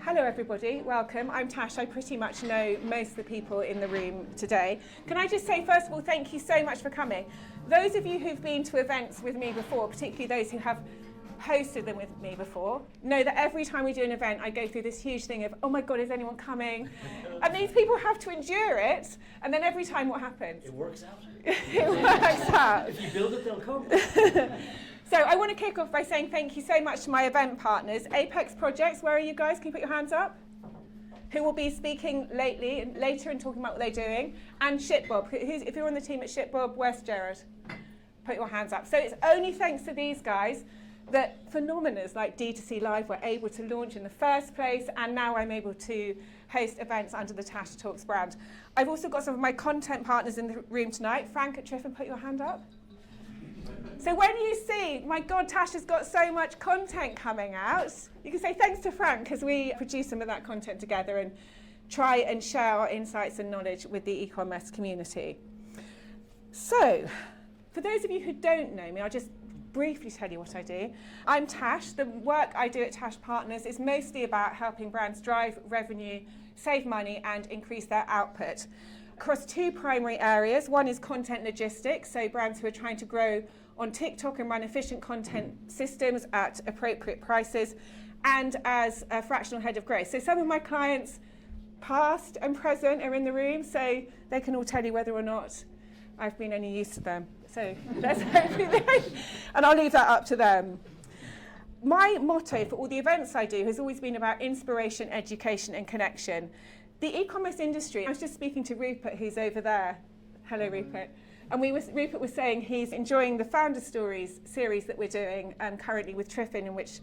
Hello everybody, welcome. I'm Tash. I pretty much know most of the people in the room today. Can I just say, first of all, thank you so much for coming. Those of you who've been to events with me before, particularly those who have hosted them with me before, know that every time we do an event, I go through this huge thing of, oh my God, is anyone coming? And these people have to endure it, and then every time what happens? It works out. It works out. If you build it, they'll come. So I want to kick off by saying thank you so much to my event partners. Apex Projects, where are you guys? Can you put your hands up? Who will be speaking later and talking about what they're doing. And ShipBob. If you're on the team at ShipBob, where's Jared? Put your hands up. So it's only thanks to these guys that phenomenons like D2C Live were able to launch in the first place, and now I'm able to host events under the Tash Talks brand. I've also got some of my content partners in the room tonight. Frank at Triffin, put your hand up. So when you see, my God, Tash has got so much content coming out, you can say thanks to Frank, because we produce some of that content together and try and share our insights and knowledge with the e-commerce community. So, for those of you who don't know me, I'll just briefly tell you what I do. I'm Tash. The work I do at Tash Partners is mostly about helping brands drive revenue, save money, and increase their output across two primary areas. One is content logistics, so brands who are trying to grow on TikTok and run efficient content systems at appropriate prices, and as a fractional head of growth. So some of my clients, past and present, are in the room, so they can all tell you whether or not I've been any use to them. So let's hope, and I'll leave that up to them. My motto for all the events I do has always been about inspiration, education, and connection. The e-commerce industry, I was just speaking to Rupert, who's over there. Hello, Rupert. And Rupert was saying he's enjoying the Founder Stories series that we're doing currently with Triffin, in which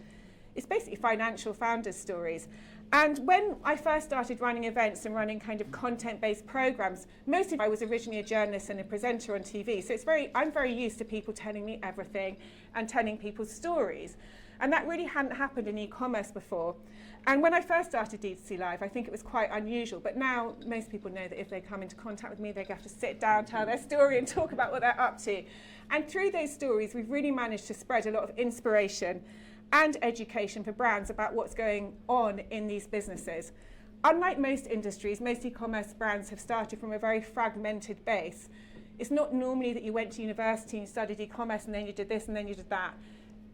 it's basically financial founders stories. And when I first started running events and running kind of content-based programs, mostly I was originally a journalist and a presenter on TV. So I'm very used to people telling me everything and telling people's stories. And that really hadn't happened in e-commerce before. And when I first started D2C Live, I think it was quite unusual. But now most people know that if they come into contact with me, they have to sit down, tell their story, and talk about what they're up to. And through those stories, we've really managed to spread a lot of inspiration and education for brands about what's going on in these businesses. Unlike most industries, most e-commerce brands have started from a very fragmented base. It's not normally that you went to university and you studied e-commerce and then you did this and then you did that.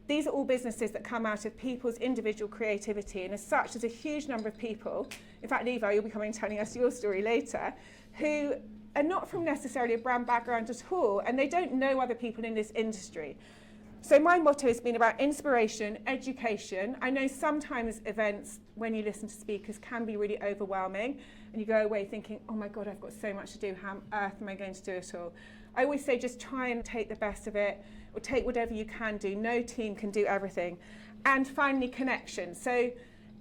These are all businesses that come out of people's individual creativity, and as such, there's a huge number of people, in fact, Levi, you'll be coming and telling us your story later, who are not from necessarily a brand background at all, and they don't know other people in this industry. So my motto has been about inspiration, education. I know sometimes events, when you listen to speakers, can be really overwhelming, and you go away thinking, oh my God, I've got so much to do, how on earth am I going to do it all? I always say just try and take the best of it, or take whatever you can do. No team can do everything. And finally, connection. So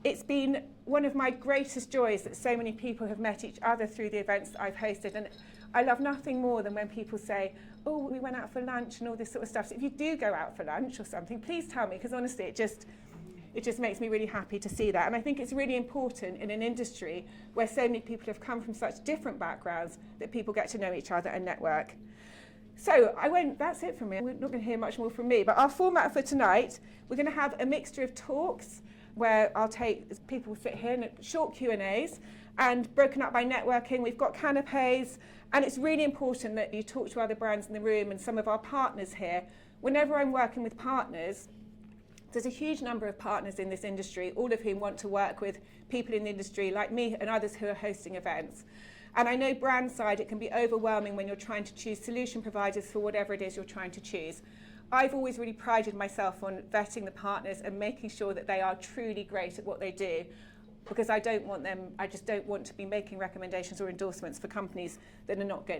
it's been one of my greatest joys that so many people have met each other through the events that I've hosted. And I love nothing more than when people say, oh, we went out for lunch and all this sort of stuff. So if you do go out for lunch or something, please tell me, because honestly, it just makes me really happy to see that. And I think it's really important in an industry where so many people have come from such different backgrounds that people get to know each other and network. So that's it from me. We're not going to hear much more from me. But our format for tonight, we're going to have a mixture of talks where people sit here and short Q&As, and broken up by networking. We've got canapes, and it's really important that you talk to other brands in the room and some of our partners here. Whenever I'm working with partners, there's a huge number of partners in this industry, all of whom want to work with people in the industry like me and others who are hosting events. And I know brand side, it can be overwhelming when you're trying to choose solution providers for whatever it is you're trying to choose. I've always really prided myself on vetting the partners and making sure that they are truly great at what they do, because I just don't want to be making recommendations or endorsements for companies that are not good.